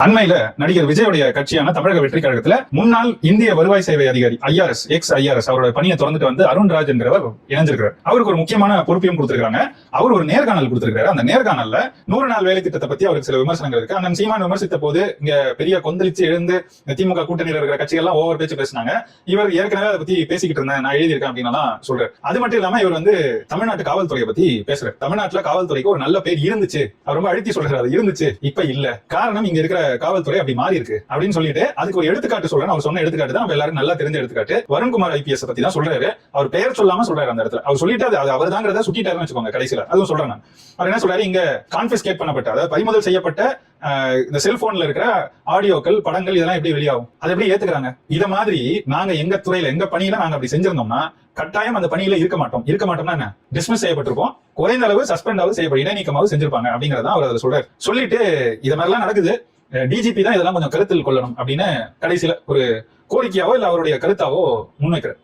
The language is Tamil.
அண்மையில நடிகர் விஜயோடைய கட்சியான தமிழக வெற்றி கழகத்துல முன்னாள் இந்திய வருவாய் சேவை அதிகாரி ஐஆர்எஸ் எக்ஸ் அவரோட பணியை திறந்துட்டு வந்து அருண்ராஜ் என்கிறவர் இணைஞ்சிருக்கிறார். அவருக்கு ஒரு முக்கியமான பொறுப்பையும் கொடுத்திருக்காங்க. அவர் ஒரு நேர்காணல் கொடுத்திருக்காரு. அந்த நேர்காணல்ல 100 நாள் வேலை திட்டத்தை பத்தி அவருக்கு சில விமர்சனங்கள் இருக்கு. அண்ணன் சீமான் விமர்சித்த போது இங்க பெரிய கொந்தளிச்சு எழுந்து திமுக கூட்டணியில் இருக்கிற கட்சிகள் எல்லாம் ஓவர் பேச்சு பேசினாங்க. இவர் ஏற்கனவே அதை பத்தி பேசிக்கிட்டு இருந்தேன், நான் எழுதியிருக்கேன் அப்படின்னு சொல்றாரு. அது மட்டும் இல்லாம இவர் வந்து தமிழ்நாட்டு காவல்துறையை பத்தி பேசுறாரு. தமிழ்நாட்டுல காவல்துறைக்கு ஒரு நல்ல பேர் இருந்துச்சு, அவர் ரொம்ப அழுத்தி சொல்றாரு, அது இருந்துச்சு, இப்ப இல்ல. காரணம் இங்க இருக்கிற காவல்துறை அப்படி மாறி இருக்கு அப்படின்னு சொல்லிட்டு அதுக்கு ஒரு எடுத்துக்காட்டு சொல்றேன். அவர் சொன்ன எடுத்துக்காட்டு தான் எல்லாரும் நல்லா தெரிஞ்ச எடுத்துக்காட்டு. வருண்குமார் ஐபிஎஸ் பத்தி தான் சொல்றாரு. அவர் பெயர் சொல்லாம சொல்றாரு. அந்த இடத்துல அவர் சொல்லிட்டு அது அவர் தாங்கிறத சுட்டிட்டாருன்னு வச்சுக்கோங்க. கடைசியில அதுவும் சொல்றேன் நான். அவர் என்ன சொல்றாரு, இங்க கான்பிஸ்கேட் பண்ணப்பட்ட, அதாவது பறிமுதல் செய்யப்பட்ட இந்த செல்போன்ல இருக்கிற ஆடியோக்கள், படங்கள் இதெல்லாம் எப்படி வெளியாகும், அதை எப்படி ஏத்துக்கிறாங்க? இத மாதிரி நாங்க எங்க துறையில எங்க பணியில நாங்க அப்படி செஞ்சிருந்தோம்னா கட்டாயம் அந்த பணியில இருக்க மாட்டோம்னா என்ன, டிஸ்மிஸ் செய்யப்பட்டிருப்போம், குறைந்த அளவு சஸ்பெண்ட் ஆகுது, செய்யப்படும், இடைநீக்கமாவது செஞ்சிருப்பாங்க அப்படிங்கறத அவர் அதை சொல்றாரு. சொல்லிட்டு இத மாதிரிலாம் நடக்குது, டிஜிபி தான் இதெல்லாம் கொஞ்சம் கருத்தில் கொள்ளணும் அப்படின்னு கடைசியில ஒரு கோரிக்கையாவோ இல்ல அவருடைய கருத்தாவோ முன்வைக்கிறார்.